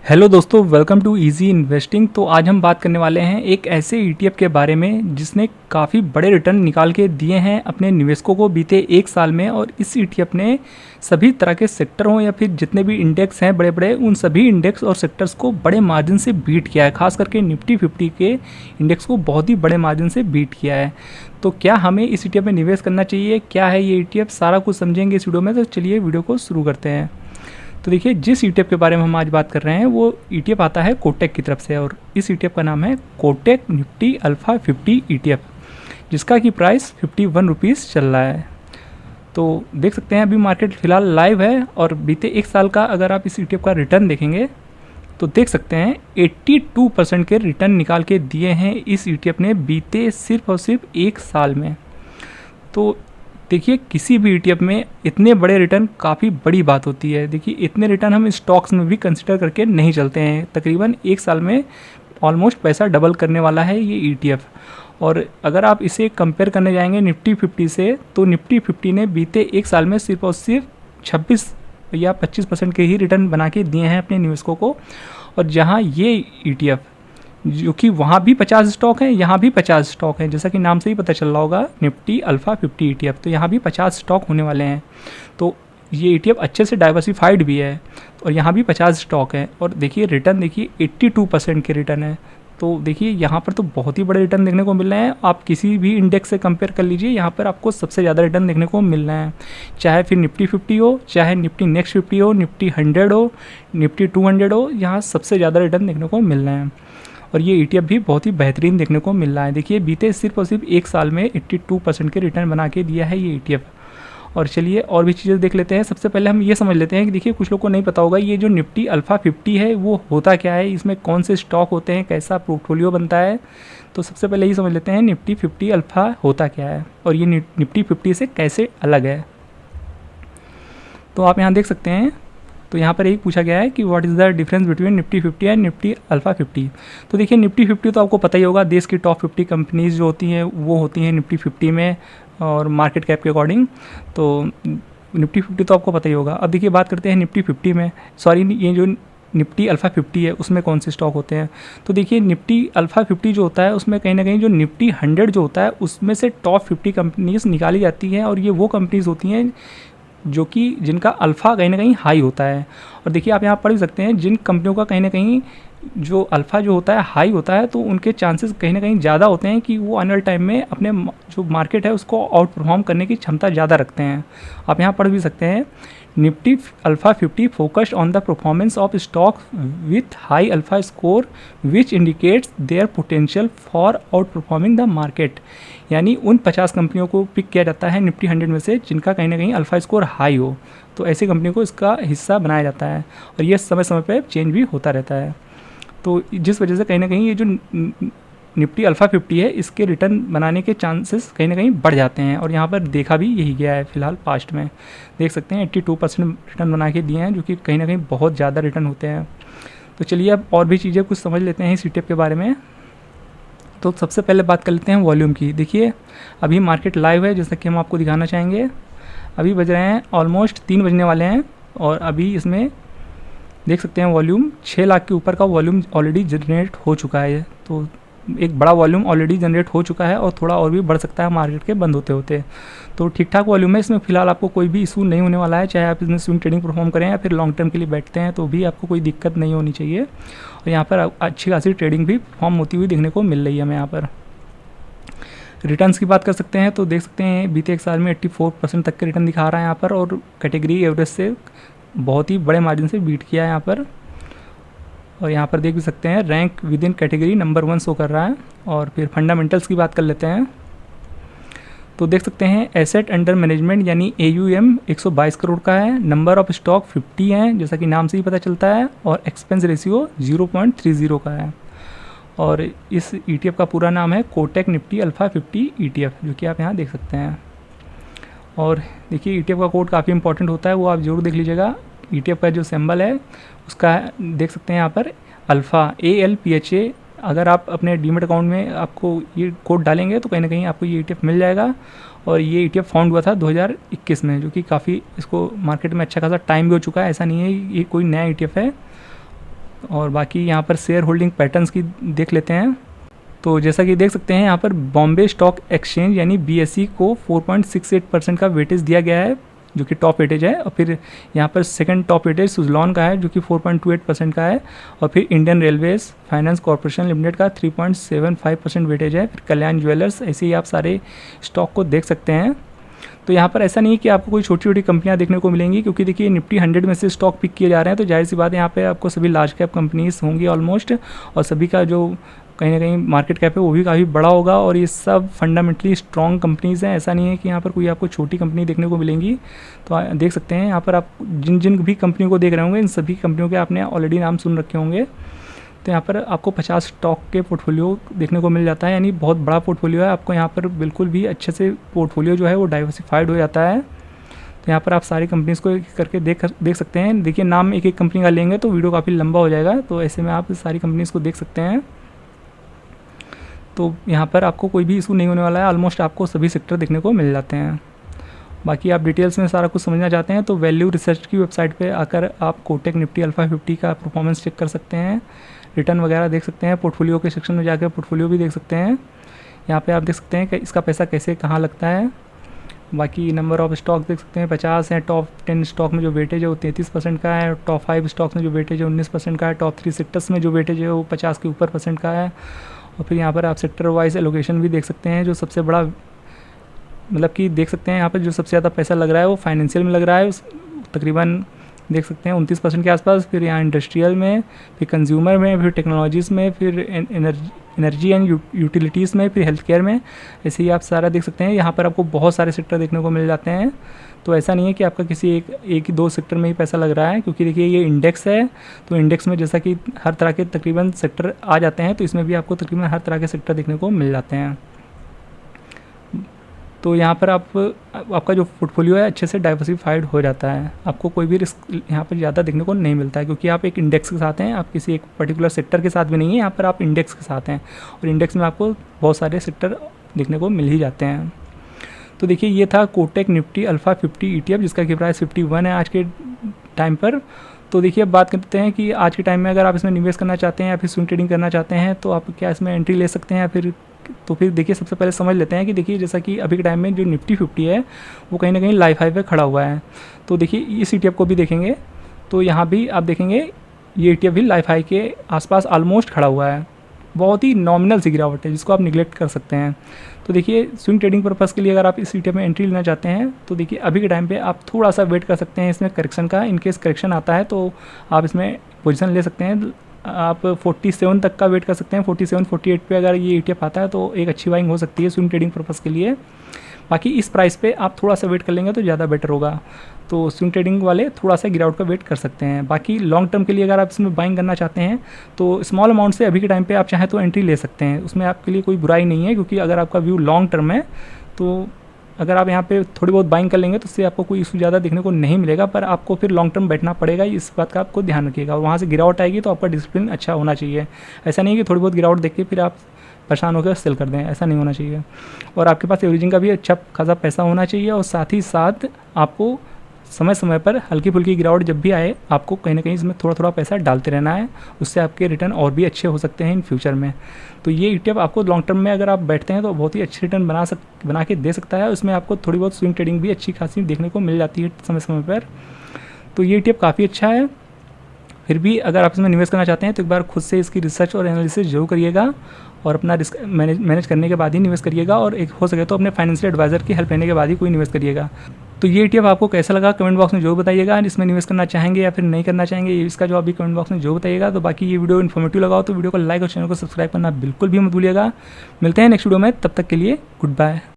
Hello दोस्तों, welcome to easy investing. तो आज हम बात करने वाले हैं एक ऐसे ईटीएफ के बारे में जिसने काफ़ी बड़े रिटर्न निकाल के दिए हैं अपने निवेशकों को बीते एक साल में। और इस ईटीएफ ने सभी तरह के सेक्टर हों या फिर जितने भी इंडेक्स हैं बड़े बड़े, उन सभी इंडेक्स और सेक्टर्स को बड़े मार्जिन से बीट किया है। खास करके निफ्टी 50 के इंडेक्स को बहुत ही बड़े मार्जिन से बीट किया है। तो क्या हमें इस ईटीएफ में निवेश करना चाहिए, क्या है ये ईटीएफ, सारा कुछ समझेंगे इस वीडियो में। तो चलिए वीडियो को शुरू करते हैं। तो देखिए, जिस ईटीएफ के बारे में हम आज बात कर रहे हैं वो ईटीएफ आता है कोटक की तरफ से, और इस ईटीएफ का नाम है कोटक निफ्टी अल्फा 50 ईटीएफ, जिसका की प्राइस 51 रुपीज़ चल रहा है। तो देख सकते हैं अभी मार्केट फिलहाल लाइव है, और बीते एक साल का अगर आप इस ईटीएफ का रिटर्न देखेंगे तो देख सकते हैं 82% के रिटर्न निकाल के दिए हैं इस ईटीएफ ने बीते सिर्फ और सिर्फ एक साल में। तो देखिए, किसी भी ईटीएफ में इतने बड़े रिटर्न काफ़ी बड़ी बात होती है। देखिए, इतने रिटर्न हम स्टॉक्स में भी कंसिडर करके नहीं चलते हैं। तकरीबन एक साल में ऑलमोस्ट पैसा डबल करने वाला है ये ईटीएफ। और अगर आप इसे कंपेयर करने जाएंगे निफ्टी 50 से, तो निफ्टी 50 ने बीते एक साल में सिर्फ और सिर्फ 26 या 25% के ही रिटर्न बना के दिए हैं अपने निवेशकों को। और जहाँ ये ईटीएफ, जो कि वहाँ भी 50 स्टॉक हैं, यहाँ भी 50 स्टॉक हैं, जैसा कि नाम से ही पता चल रहा होगा निफ्टी अल्फा 50 ईटीएफ, तो यहाँ भी 50 स्टॉक होने वाले हैं। तो ये ईटीएफ अच्छे से डाइवर्सिफाइड भी है, और यहाँ भी 50 स्टॉक है। और देखिए रिटर्न, देखिए 82% के रिटर्न है। तो देखिए यहाँ पर तो बहुत ही बड़े रिटर्न देखने को मिल रहे हैं। आप किसी भी इंडेक्स से कंपेयर कर लीजिए, यहाँ पर आपको सबसे ज़्यादा रिटर्न देखने को मिल रहे हैं। चाहे फिर निफ्टी 50 हो, चाहे निफ्टी नेक्स्ट 50 हो, निफ्टी 100 हो, निफ्टी 200 हो, यहाँ सबसे ज़्यादा रिटर्न देखने को मिल रहे हैं। और ये ईटीएफ भी बहुत ही बेहतरीन देखने को मिल रहा है। देखिए, बीते सिर्फ और सिर्फ एक साल में 82% के रिटर्न बना के दिया है ये ईटीएफ। और चलिए और भी चीज़ें देख लेते हैं। सबसे पहले हम ये समझ लेते हैं कि देखिए, कुछ लोग को नहीं पता होगा ये जो निफ्टी अल्फा 50 है वो होता क्या है, इसमें कौन से स्टॉक होते हैं, कैसा पोर्टफोलियो बनता है। तो सबसे पहले ये समझ लेते हैं निफ्टी 50 अल्फा होता क्या है और ये निफ्टी 50 से कैसे अलग है। तो आप यहाँ देख सकते हैं, तो यहाँ पर एक पूछा गया है कि what is the difference between Nifty 50 and Nifty alpha 50। तो देखिए, निफ्टी 50 तो आपको पता ही होगा, देश की टॉप 50 कंपनीज जो होती हैं वो होती हैं निफ्टी 50 में, और मार्केट कैप के अकॉर्डिंग। तो निफ्टी 50 तो आपको पता ही होगा। अब देखिए, बात करते हैं निफ्टी 50 में, सॉरी ये जो निफ्टी अल्फा 50 है उसमें कौन से स्टॉक होते हैं। तो देखिए, निफ्टी अल्फा 50 जो होता है उसमें कहीं ना कहीं जो निफ्टी 100 जो होता है उसमें से टॉप 50 कंपनीज निकाली जाती हैं, और ये वो कंपनीज होती हैं जो कि जिनका अल्फ़ा कहीं ना कहीं हाई होता है। और देखिए, आप यहाँ पढ़ सकते हैं जिन कंपनियों का कहीं ना कहीं जो अल्फ़ा जो होता है हाई होता है, तो उनके चांसेस कहीं ना कहीं ज़्यादा होते हैं कि वो आने वाले टाइम में अपने जो मार्केट है उसको आउट परफॉर्म करने की क्षमता ज़्यादा रखते हैं। आप यहाँ पढ़ भी सकते हैं, Nifty alpha 50 focused on the performance of stock with high alpha score which indicates their potential for out performing the market. यानी उन 50 कंपनियों को पिक किया जाता है निफ्टी 100 में से जिनका कहीं ना कहीं अल्फा स्कोर हाई हो, तो ऐसी कंपनी को इसका हिस्सा बनाया जाता है। और ये समय समय पर चेंज भी होता रहता है। तो जिस वजह से कहीं ना कहीं ये जो निफ्टी अल्फा 50 है इसके रिटर्न बनाने के चांसेस कहीं ना कहीं बढ़ जाते हैं। और यहाँ पर देखा भी यही गया है फिलहाल पास्ट में। देख सकते हैं 82% रिटर्न बना के दिए हैं, जो कि कहीं ना कहीं बहुत ज़्यादा रिटर्न होते हैं। तो चलिए अब और भी चीज़ें कुछ समझ लेते हैं इस ईटीएफ के बारे में। तो सबसे पहले बात कर लेते हैं वॉल्यूम की। देखिए, अभी मार्केट लाइव है, जैसा कि हम आपको दिखाना चाहेंगे। अभी बज रहे हैं ऑलमोस्ट 3 बजने वाले हैं, और अभी इसमें देख सकते हैं वॉल्यूम 6 लाख के ऊपर का वॉल्यूम ऑलरेडी जनरेट हो चुका है। तो एक बड़ा वॉल्यूम ऑलरेडी जनरेट हो चुका है, और थोड़ा और भी बढ़ सकता है मार्केट के बंद होते होते। तो ठीक ठाक वॉल्यूम है इसमें फिलहाल, आपको कोई भी इशू नहीं होने वाला है। चाहे आप इसमें स्विंग ट्रेडिंग परफॉर्म करें या फिर लॉन्ग टर्म के लिए बैठते हैं तो भी आपको कोई दिक्कत नहीं होनी चाहिए। और यहाँ पर अच्छी खासी ट्रेडिंग भी परफॉर्म होती हुई देखने को मिल रही है हमें। यहाँ पर रिटर्न्स की बात कर सकते हैं, तो देख सकते हैं बीते एक साल में 84% तक के रिटर्न दिखा रहा है यहाँ पर, और कैटेगरी एवरेज से बहुत ही बड़े मार्जिन से बीट किया है यहाँ पर। और यहाँ पर देख भी सकते हैं rank with in category number 1 show कर रहा है। और फिर फंडामेंटल्स की बात कर लेते हैं, तो देख सकते हैं एसेट अंडर मैनेजमेंट यानी AUM 122 करोड़ का है, नंबर ऑफ स्टॉक 50 हैं जैसा कि नाम से ही पता चलता है, और एक्सपेंस रेशियो 0.30 का है। और इस ETF का पूरा नाम है कोटक निफ्टी अल्फा 50 ETF, जो कि आप यहाँ देख सकते हैं। और देखिए, ETF का कोड काफ़ी इंपॉर्टेंट होता है, वो आप जरूर देख लीजिएगा। ETF का जो सिंबल है उसका देख सकते हैं यहाँ पर अल्फ़ा ALPHA। अगर आप अपने डीमेट अकाउंट में आपको ये कोड डालेंगे तो कहीं ना कहीं आपको ये ETF मिल जाएगा। और ये ETF फाउंड हुआ था 2021 में, जो कि काफ़ी इसको मार्केट में अच्छा खासा टाइम भी हो चुका है, ऐसा नहीं है ये कोई नया ETF है। और बाकी यहाँ पर शेयर होल्डिंग पैटर्न्स की देख लेते हैं। तो जैसा कि देख सकते हैं यहाँ पर बॉम्बे स्टॉक एक्सचेंज यानी BSE को 4.68% का वेटेज दिया गया है, जो कि टॉप वेटेज है। और फिर यहाँ पर सेकंड टॉप वेटेज सुजलॉन का है, जो कि 4.28% का है। और फिर Indian railways finance corporation limited का 3.75% वेटेज है। फिर कल्याण ज्वेलर्स, ऐसे ही आप सारे स्टॉक को देख सकते हैं। तो यहाँ पर ऐसा नहीं है कि आपको कोई छोटी छोटी कंपनियाँ देखने को मिलेंगी, क्योंकि देखिए निफ्टी 100 में से स्टॉक पिक किए जा रहे हैं, तो जाहिर सी बात है यहाँ पे आपको सभी लार्ज कैप कंपनीज होंगी ऑलमोस्ट, और सभी का जो कहीं ना कहीं मार्केट कैप है वो भी काफ़ी बड़ा होगा। और ये सब फंडामेंटली स्ट्रॉन्ग कंपनीज़ हैं, ऐसा नहीं है कि यहाँ पर कोई आपको छोटी कंपनी देखने को मिलेंगी। तो देख सकते हैं यहाँ पर आप जिन जिन भी कंपनियों को देख रहे होंगे, इन सभी कंपनियों के आपने ऑलरेडी नाम सुन रखे होंगे। तो यहाँ पर आपको 50 स्टॉक के पोर्टफोलियो देखने को मिल जाता है, यानी बहुत बड़ा पोर्टफोलियो है। आपको यहाँ पर बिल्कुल भी अच्छे से पोर्टफोलियो जो है वो डाइवर्सिफाइड हो जाता है। तो यहाँ पर आप सारी कंपनीज़ को करके देख सकते हैं। देखिए नाम एक एक कंपनी का लेंगे तो वीडियो काफ़ी लंबा हो जाएगा, तो ऐसे में आप सारी कंपनीज़ को देख सकते हैं। तो यहाँ पर आपको कोई भी इशू नहीं होने वाला है, ऑलमोस्ट आपको सभी सेक्टर देखने को मिल जाते हैं। बाकी आप डिटेल्स में सारा कुछ समझना चाहते हैं तो वैल्यू रिसर्च की वेबसाइट पे आकर आप कोटक निफ्टी अल्फा 50 का परफॉर्मेंस चेक कर सकते हैं, रिटर्न वगैरह देख सकते हैं, पोर्टफोलियो के सेक्शन में जाकर पोर्टफोलियो भी देख सकते हैं। यहाँ पे आप देख सकते हैं कि इसका पैसा कैसे कहाँ लगता है। बाकी नंबर ऑफ स्टॉक देख सकते हैं 50 हैं। टॉप 10 स्टॉक में जो वेटेज है वो 33% का है। टॉप 5 स्टॉक्स में जो वेटेज है 19% का है। टॉप 3 सेक्टर्स में जो वेटेज है वो 50 के ऊपर % का है। और फिर यहाँ पर आप सेक्टर वाइज एलोकेशन भी देख सकते हैं, जो सबसे बड़ा मतलब कि देख सकते हैं यहाँ पर जो सबसे ज़्यादा पैसा लग रहा है वो फाइनेंशियल में लग रहा है, तकरीबन देख सकते हैं 29% के आसपास। फिर यहाँ इंडस्ट्रियल में, फिर कंज्यूमर में, फिर टेक्नोलॉजीज़ में, फिर एनर्जी एंड यूटिलिटीज़ में, फिर हेल्थ केयर में, ऐसे ही आप सारा देख सकते हैं। यहाँ पर आपको बहुत सारे सेक्टर देखने को मिल जाते हैं। तो ऐसा नहीं है कि आपका किसी एक ही दो सेक्टर में ही पैसा लग रहा है, क्योंकि देखिए ये इंडेक्स है। तो इंडेक्स में जैसा कि हर तरह के तकरीबन सेक्टर आ जाते हैं, तो इसमें भी आपको तकरीबन हर तरह के सेक्टर देखने को मिल जाते हैं। तो यहाँ पर आपका जो पोर्टफोलियो है अच्छे से डाइवर्सिफाइड हो जाता है, आपको कोई भी रिस्क यहाँ पर ज़्यादा देखने को नहीं मिलता है, क्योंकि आप एक इंडेक्स के साथ हैं, आप किसी एक पर्टिकुलर सेक्टर के साथ भी नहीं है, यहाँ पर आप इंडेक्स के साथ हैं। और इंडेक्स में आपको बहुत सारे सेक्टर देखने को मिल ही जाते हैं। तो देखिए ये था कोटक निफ्टी अल्फा 50 ETF, जिसका की प्राइस 51 है आज के टाइम पर। तो देखिए अब बात करते हैं कि आज के टाइम में अगर आप इसमें निवेश करना चाहते हैं या फिर स्विंग ट्रेडिंग करना चाहते हैं, तो आप क्या इसमें एंट्री ले सकते हैं या फिर। तो फिर देखिए सबसे पहले समझ लेते हैं कि देखिए जैसा कि अभी के टाइम में जो निफ्टी 50 है वो कहीं ना कहीं लाइफ हाई पे खड़ा हुआ है। तो देखिए इस ETF को भी देखेंगे तो यहाँ भी आप देखेंगे ये ETF भी लाइफ हाई के आसपास ऑलमोस्ट खड़ा हुआ है। बहुत ही नॉमिनल सी गिरावट है जिसको आप निगलेक्ट कर सकते हैं। तो देखिए स्विंग ट्रेडिंग पर्पज़ के लिए अगर आप इस ETF में एंट्री लेना चाहते हैं तो देखिए अभी के टाइम पे आप थोड़ा सा वेट कर सकते हैं इसमें करेक्शन का। इनकेस करेक्शन आता है तो आप इसमें पोजीशन ले सकते हैं। आप 47 तक का वेट कर सकते हैं। 47-48 पे अगर ये ETF आता है तो एक अच्छी बाइंग हो सकती है स्विंग ट्रेडिंग पर्पज़ के लिए। बाकी इस प्राइस पे आप थोड़ा सा वेट कर लेंगे तो ज़्यादा बेटर होगा। तो स्विंग ट्रेडिंग वाले थोड़ा सा गिरावट का वेट कर सकते हैं। बाकी लॉन्ग टर्म के लिए अगर आप इसमें बाइंग करना चाहते हैं तो स्मॉल अमाउंट से अभी के टाइम पे आप चाहें तो एंट्री ले सकते हैं, उसमें आपके लिए कोई बुराई नहीं है, क्योंकि अगर आपका व्यू लॉन्ग टर्म है तो अगर आप यहाँ पे थोड़ी बहुत बाइंग कर लेंगे तो उससे आपको कोई इशू ज़्यादा देखने को नहीं मिलेगा। पर आपको फिर लॉन्ग टर्म बैठना पड़ेगा, इस बात का आपको ध्यान रखिएगा। और वहाँ से गिरावट आएगी तो आपका डिसिप्लिन अच्छा होना चाहिए। ऐसा नहीं है कि थोड़ी बहुत गिरावट देख के फिर आप परेशान होकर सेल कर दें, ऐसा नहीं होना चाहिए। और आपके पास एवरेजिंग का भी अच्छा खासा पैसा होना चाहिए। और साथ ही साथ आपको समय समय पर हल्की फुल्की गिरावट जब भी आए आपको कहीं ना कहीं इसमें थोड़ा थोड़ा पैसा डालते रहना है, उससे आपके रिटर्न और भी अच्छे हो सकते हैं इन फ्यूचर में। तो ये ETF आपको लॉन्ग टर्म में अगर आप बैठते हैं तो बहुत ही अच्छी रिटर्न बना के दे सकता है। उसमें आपको थोड़ी बहुत स्विंग ट्रेडिंग भी अच्छी खासी देखने को मिल जाती है समय समय पर। तो ये ETF काफ़ी अच्छा है। फिर भी अगर आप इसमें निवेश करना चाहते हैं तो एक बार खुद से इसकी रिसर्च और एनालिसिस जरूर करिएगा और अपना रिस्क मैनेज करने के बाद ही निवेश करिएगा। और एक हो सके तो अपने फाइनेंशियल एडवाइज़र की हेल्प लेने के बाद ही कोई निवेश करिएगा। तो ये ETF आपको कैसा लगा कमेंट बॉक्स में जो बताइएगा। इसमें निवेश करना चाहेंगे या फिर नहीं करना चाहेंगे इसका जवाब भी कमेंट बॉक्स में जो बताइएगा। तो बाकी ये वीडियो इन्फॉर्मेटिव लगा हो तो वीडियो को लाइक और चैनल को सब्सक्राइब करना बिल्कुल भी मत भूलिएगा। मिलते हैं नेक्स्ट वीडियो में, तब तक के लिए गुड बाय।